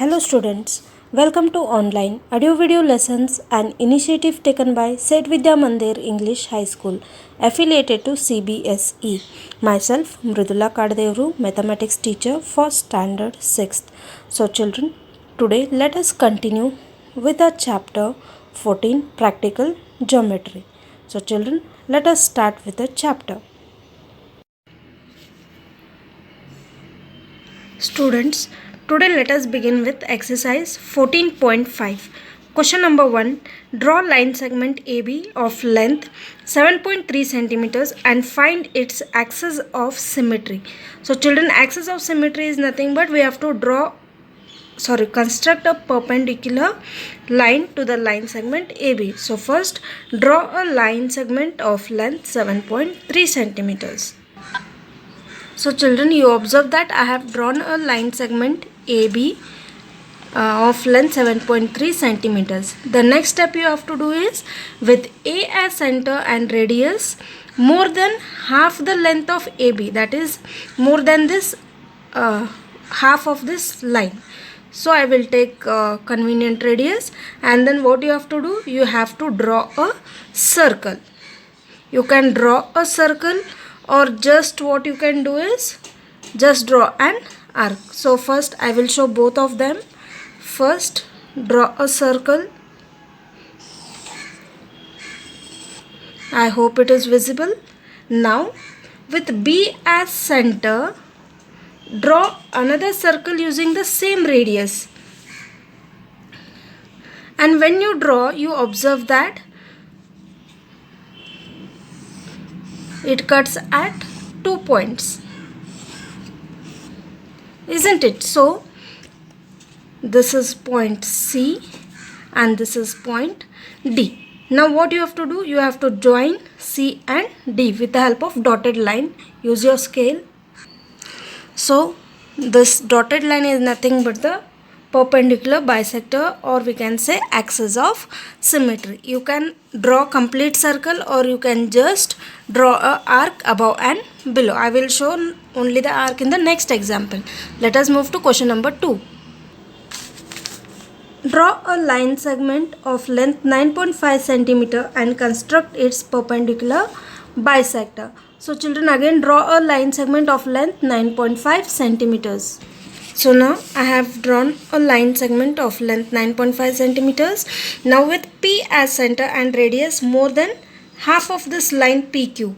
Hello students, welcome to online audio video lessons, an initiative taken by Set Vidya Mandir English High School affiliated to CBSE. Myself Mridula Kadadevru, mathematics teacher for standard 6th. So children, today let us continue with our chapter 14 practical geometry. So children, let us start with the chapter. Students, today let us begin with exercise 14.5. Question number 1. Draw line segment AB of length 7.3 centimeters and find its axis of symmetry. So children, axis of symmetry is nothing but we have to construct a perpendicular line to the line segment AB. So first, draw a line segment of length 7.3 centimeters. So children, you observe that I have drawn a line segment AB of length 7.3 centimeters. The next step you have to do is, with A as center and radius more than half the length of AB, that is more than this half of this line. So I will take convenient radius, and then what you have to do, you have to draw a circle. You can draw a circle, or just what you can do is just draw an arc. So first I will show both of them. First, draw a circle. I hope it is visible. Now with B as center, draw another circle using the same radius. And when you draw, you observe that it cuts at 2 points, isn't it? So this is point C and this is point D. Now what you have to do, you have to join C and D with the help of dotted line. Use your scale. So this dotted line is nothing but the perpendicular bisector, or we can say axis of symmetry. You can draw complete circle, or you can just draw a arc above and below. I will show only the arc in the next example. Let us move to question number 2. Draw a line segment of length 9.5 centimeter and construct its perpendicular bisector. So children, again draw a line segment of length 9.5 centimeters. So now I have drawn a line segment of length 9.5 centimeters. Now with P as center and radius more than half of this line PQ.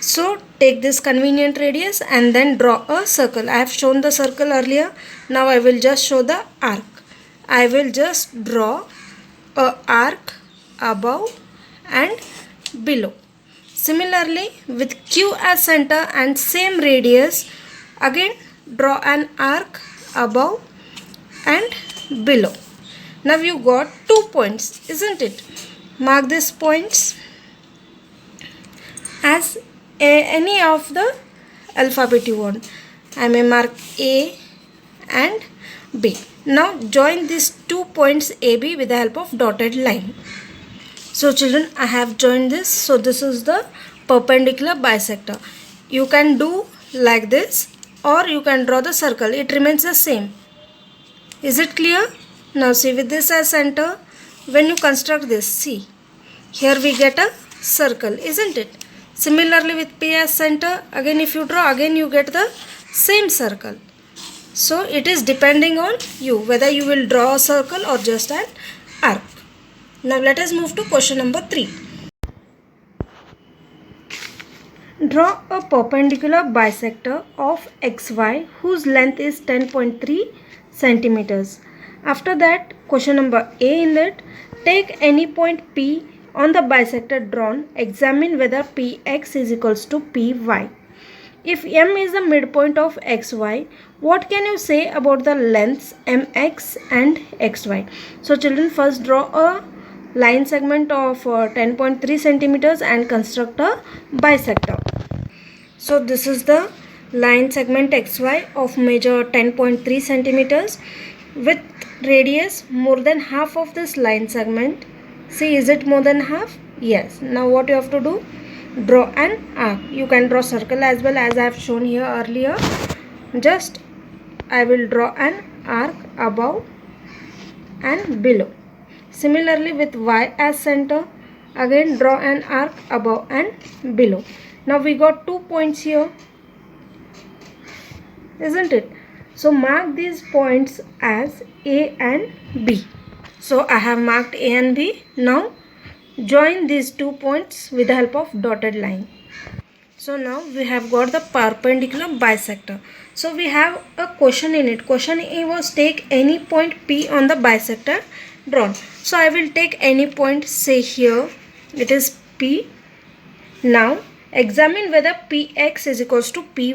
So take this convenient radius and then draw a circle. I have shown the circle earlier. Now I will just show the arc. I will just draw a arc above and below. Similarly, with Q as center and same radius, again draw an arc above and below. Now you got 2 points, isn't it? Mark these points as any of the alphabet you want. I may mark A and B. Now join these 2 points AB with the help of dotted line. So children, I have joined this. So this is the perpendicular bisector. You can do like this, or you can draw the circle. It remains the same. Is it clear? Now see, with this as center, when you construct this, see, here we get a circle, isn't it? Similarly with P as center, again if you draw, again you get the same circle. So it is depending on you whether you will draw a circle or just an arc. Now let us move to question number 3. Draw a perpendicular bisector of XY whose length is 10.3 centimeters. After that, question number A in that, take any point P on the bisector drawn. Examine whether PX is equals to PY. If M is the midpoint of XY, what can you say about the lengths MX and XY? So children, first draw a line segment of 10.3 centimeters and construct a bisector. So this is the line segment XY of measure 10.3 centimeters with radius more than half of this line segment. See, is it more than half? Yes. Now what you have to do? Draw an arc. You can draw circle as well, as I have shown here earlier. Just I will draw an arc above and below. Similarly with y as center, again draw an arc above and below. Now we got 2 points here, isn't it? So mark these points as A and B. So I have marked A and B. Now join these 2 points with the help of dotted line. So now we have got the perpendicular bisector. So we have a question in it. Question A was take any point P on the bisector drawn. So I will take any point, say here it is P. Now examine whether Px is equals to Py.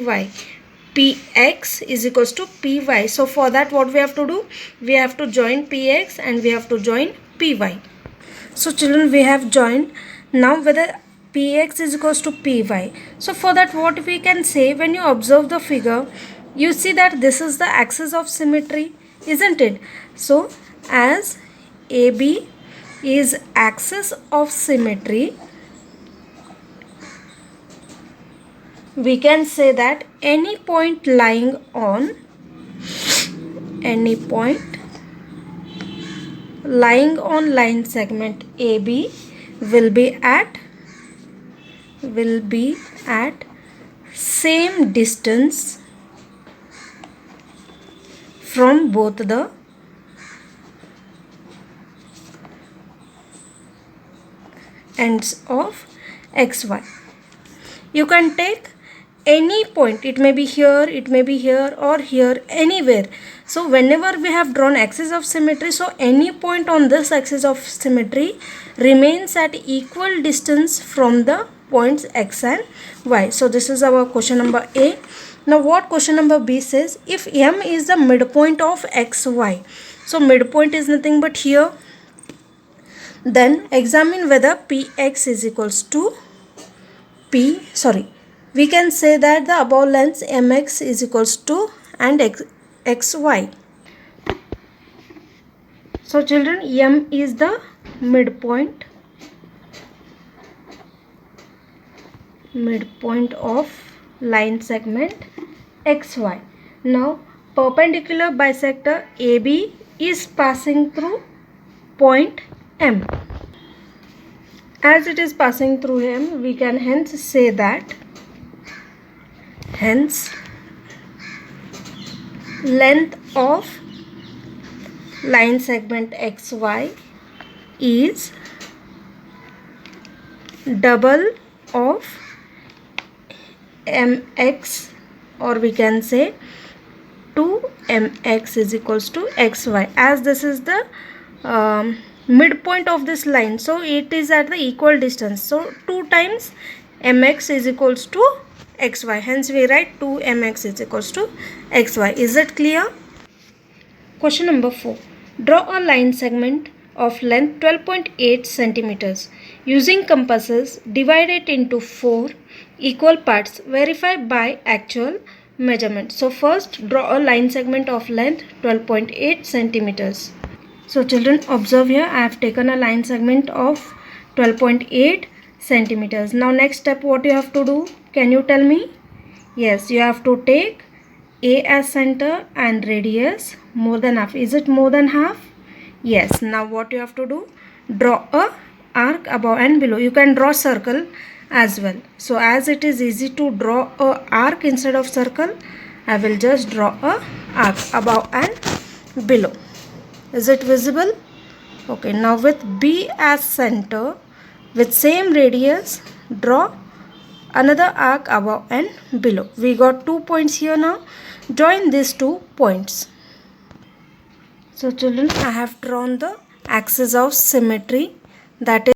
Px is equals to Py. So for that what we have to do? We have to join Px and we have to join Py. So children, we have joined. Now whether Px is equals to Py. So for that what we can say, when you observe the figure, you see that this is the axis of symmetry, isn't it? So as AB is axis of symmetry, we can say that any point lying on line segment AB will be at same distance from both the ends of XY. You can take any point, it may be here, it may be here or here, anywhere. So whenever we have drawn axis of symmetry, so any point on this axis of symmetry remains at equal distance from the points X and Y. So this is our question number A. Now what question number B says, if M is the midpoint of XY, so midpoint is nothing but here, then examine whether Px is equals to we can say that the above length Mx is equals to and XY. So children, M is the midpoint of line segment XY. Now perpendicular bisector AB is passing through point M. As it is passing through M, we can hence say that length of line segment XY is double of MX, or we can say 2mx is equals to XY, as this is the midpoint of this line, so it is at the equal distance. So 2 times mx is equals to xy, hence we write 2mx is equals to xy. Is it clear? Question number 4. Draw a line segment of length 12.8 centimeters. Using compasses, divide it into 4 equal parts. Verify by actual measurement. So first, draw a line segment of length 12.8 centimeters. So children, observe here, I have taken a line segment of 12.8 centimeters. Now next step, what you have to do? Can you tell me? Yes, you have to take A as center and radius more than half. Is it more than half? Yes. Now what you have to do? Draw a arc above and below. You can draw circle as well. So as it is easy to draw a arc instead of circle, I will just draw a arc above and below. Is it visible? Okay, now with B as center, with same radius, draw another arc above and below. We got 2 points here now. Join these 2 points. So children, I have drawn the axis of symmetry, that is